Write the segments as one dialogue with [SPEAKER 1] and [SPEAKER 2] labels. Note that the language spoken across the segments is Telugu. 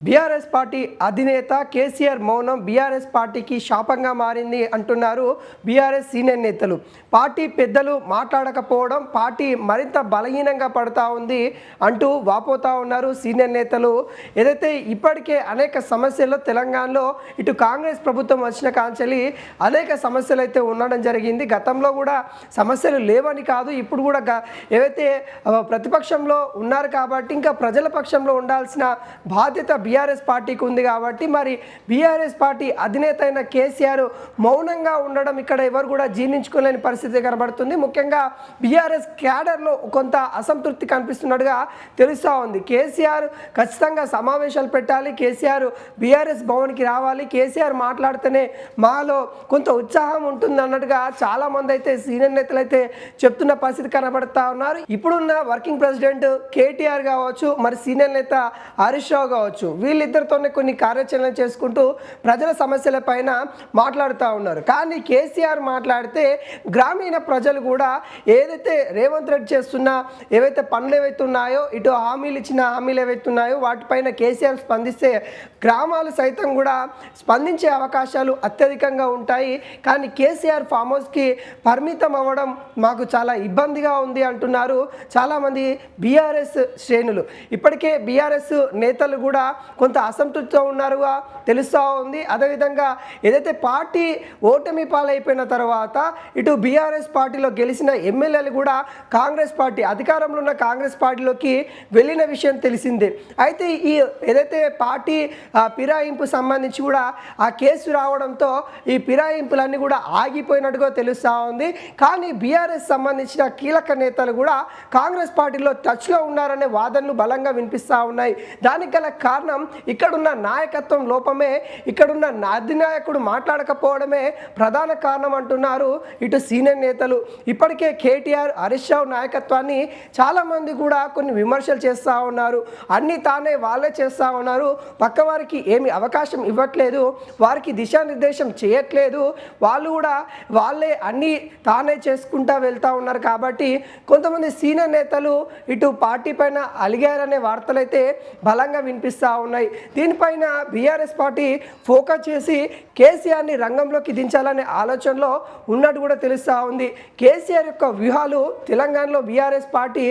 [SPEAKER 1] బీఆర్ఎస్ పార్టీ అధినేత కేసీఆర్ మౌనం బీఆర్ఎస్ పార్టీకి శాపంగా మారింది అంటున్నారు బీఆర్ఎస్ సీనియర్ నేతలు. పార్టీ పెద్దలు మాట్లాడకపోవడం పార్టీ మరింత బలహీనంగా పడుతూ ఉంది అంటూ వాపోతూ ఉన్నారు సీనియర్ నేతలు. ఏదైతే ఇప్పటికే అనేక సమస్యల్లో తెలంగాణలో ఇటు కాంగ్రెస్ ప్రభుత్వం వచ్చిన కాంచెలి అనేక సమస్యలు అయితే ఉండడం జరిగింది. గతంలో కూడా సమస్యలు లేవని కాదు, ఇప్పుడు కూడా ఏవైతే ప్రతిపక్షంలో ఉన్నారు కాబట్టి ఇంకా ప్రజల పక్షంలో ఉండాల్సిన బాధ్యత బీఆర్ఎస్ పార్టీకి ఉంది. కాబట్టి మరి బీఆర్ఎస్ పార్టీ అధినేత అయిన కేసీఆర్ మౌనంగా ఉండడం ఇక్కడ ఎవరు కూడా జీర్ణించుకోలేని పరిస్థితి కనబడుతుంది. ముఖ్యంగా బీఆర్ఎస్ క్యాడర్లో కొంత అసంతృప్తి కనిపిస్తున్నట్టుగా తెలుస్తూ ఉంది. కేసీఆర్ ఖచ్చితంగా సమావేశాలు పెట్టాలి, కేసీఆర్ బీఆర్ఎస్ భవన్కి రావాలి, కేసీఆర్ మాట్లాడితేనే మాలో కొంత ఉత్సాహం ఉంటుంది అన్నట్టుగా చాలామంది అయితే సీనియర్ నేతలు అయితే చెప్తున్న పరిస్థితి కనబడుతూ ఉన్నారు. ఇప్పుడున్న వర్కింగ్ ప్రెసిడెంట్ కేటీఆర్ కావచ్చు, మరి సీనియర్ నేత హరీష్ రావు కావచ్చు, వీళ్ళిద్దరితోనే కొన్ని కార్యాచరణ చేసుకుంటూ ప్రజల సమస్యల పైన మాట్లాడుతూ ఉన్నారు. కానీ కేసీఆర్ మాట్లాడితే గ్రామీణ ప్రజలు కూడా ఏదైతే రేవంత్ రెడ్డి చేస్తున్న ఏవైతే పనులు ఏవైతే ఉన్నాయో, ఇటు హామీలు ఇచ్చిన హామీలు ఏవైతే ఉన్నాయో వాటిపైన కేసీఆర్ స్పందిస్తే గ్రామాలు సైతం కూడా స్పందించే అవకాశాలు అత్యధికంగా ఉంటాయి. కానీ కేసీఆర్ ఫామ్ హౌస్కి పరిమితం అవ్వడం మాకు చాలా ఇబ్బందిగా ఉంది అంటున్నారు చాలామంది బీఆర్ఎస్ శ్రేణులు. ఇప్పటికే బీఆర్ఎస్ నేతలు కూడా కొంత అసంతృప్తితో ఉన్నారుగా తెలుస్తూ ఉంది. అదేవిధంగా ఏదైతే పార్టీ ఓటమి పాలైపోయిన తర్వాత ఇటు బీఆర్ఎస్ పార్టీలో గెలిచిన ఎమ్మెల్యేలు కూడా కాంగ్రెస్ పార్టీ అధికారంలో ఉన్న కాంగ్రెస్ పార్టీలోకి వెళ్ళిన విషయం తెలిసిందే. అయితే ఈ ఏదైతే పార్టీ ఫిరాయింపు సంబంధించి కూడా ఆ కేసు రావడంతో ఈ ఫిరాయింపులన్నీ కూడా ఆగిపోయినట్టుగా తెలుస్తూ ఉంది. కానీ బీఆర్ఎస్ సంబంధించిన కీలక నేతలు కూడా కాంగ్రెస్ పార్టీలో టచ్లో ఉన్నారనే వాదనలు బలంగా వినిపిస్తూ ఉన్నాయి. దానికి గల కారణం ఇక్కడున్న నాయకత్వం లోపమే, ఇక్కడున్న అధినాయకుడు మాట్లాడకపోవడమే ప్రధాన కారణం అంటున్నారు ఇటు సీనియర్ నేతలు. ఇప్పటికే కేటీఆర్ హరీష్ రావు నాయకత్వాన్ని చాలామంది కూడా కొన్ని విమర్శలు చేస్తూ ఉన్నారు. అన్నీ తానే వాళ్ళే చేస్తూ ఉన్నారు, పక్క వారికి ఏమి అవకాశం ఇవ్వట్లేదు, వారికి దిశానిర్దేశం చేయట్లేదు, వాళ్ళు కూడా వాళ్ళే అన్నీ తానే చేసుకుంటూ వెళ్తూ ఉన్నారు. కాబట్టి కొంతమంది సీనియర్ నేతలు ఇటు పార్టీ పైన అలిగారనే వార్తలు అయితే బలంగా వినిపిస్తూ ఉన్నాయి. దీనిపైన బీఆర్ఎస్ పార్టీ ఫోకస్ చేసి కేసీఆర్ని రంగంలోకి దించాలనే ఆలోచనలో ఉన్నట్టు కూడా తెలుస్తూ ఉంది. కేసీఆర్ యొక్క వ్యూహాలు తెలంగాణలో బీఆర్ఎస్ పార్టీ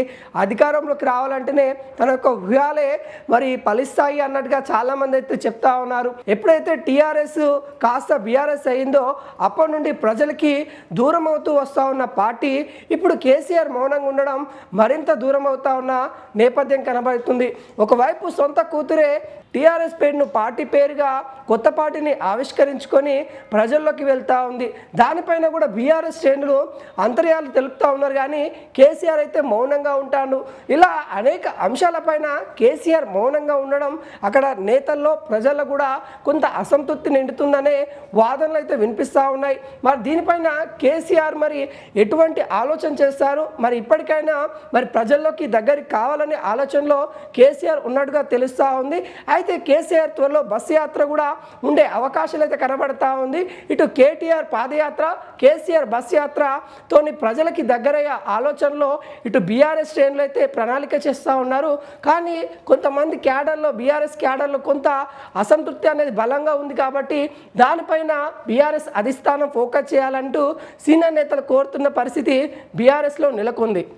[SPEAKER 1] అధికారంలోకి రావాలంటేనే తన యొక్క వ్యూహాలే మరి ఫలిస్తాయి అన్నట్టుగా చాలామంది అయితే చెప్తా ఉన్నారు. ఎప్పుడైతే టీఆర్ఎస్ కాస్త బీఆర్ఎస్ అయిందో అప్పటి నుండి ప్రజలకి దూరం అవుతూ వస్తూ ఉన్న పార్టీ ఇప్పుడు కేసీఆర్ మౌనంగా ఉండడం మరింత దూరం అవుతా ఉన్న నేపథ్యం కనబడుతుంది. ఒకవైపు సొంత కూతురే టీఆర్ఎస్ పేరును పార్టీ పేరుగా కొత్త పార్టీని ఆవిష్కరించుకొని ప్రజల్లోకి వెళ్తూ ఉంది. దానిపైన కూడా బీఆర్ఎస్ శ్రేణులు అంతర్యాలు తెలుపుతూ ఉన్నారు. కానీ కేసీఆర్ అయితే మౌనంగా ఉంటాడు. ఇలా అనేక అంశాలపైన కేసీఆర్ మౌనంగా ఉండడం అక్కడ నేతల్లో ప్రజల్లో కూడా కొంత అసంతృప్తి నిండుతుందనే వాదనలు అయితే వినిపిస్తూ ఉన్నాయి. మరి దీనిపైన కేసీఆర్ మరి ఎటువంటి ఆలోచన చేస్తారు, మరి ఇప్పటికైనా మరి ప్రజల్లోకి దగ్గరికి కావాలనే ఆలోచనలో కేసీఆర్ ఉన్నట్టుగా తెలుస్తూ ఉంది. అయితే కేసీఆర్ త్వరలో బస్సు యాత్ర కూడా ఉండే అవకాశాలు అయితే కనబడతా ఉంది. ఇటు కేటీఆర్ పాదయాత్ర, కేసీఆర్ బస్ యాత్రతోని ప్రజలకి దగ్గరయ్యే ఆలోచనలో ఇటు బీఆర్ఎస్ శ్రేణులు అయితే ప్రణాళిక చేస్తూ ఉన్నారు. కానీ కొంతమంది క్యాడర్లో బీఆర్ఎస్ క్యాడర్లో కొంత అసంతృప్తి అనేది బలంగా ఉంది. కాబట్టి దానిపైన బీఆర్ఎస్ అధిష్టానం ఫోకస్ చేయాలంటూ సీనియర్ నేతలు కోరుతున్న పరిస్థితి బీఆర్ఎస్లో నెలకొంది.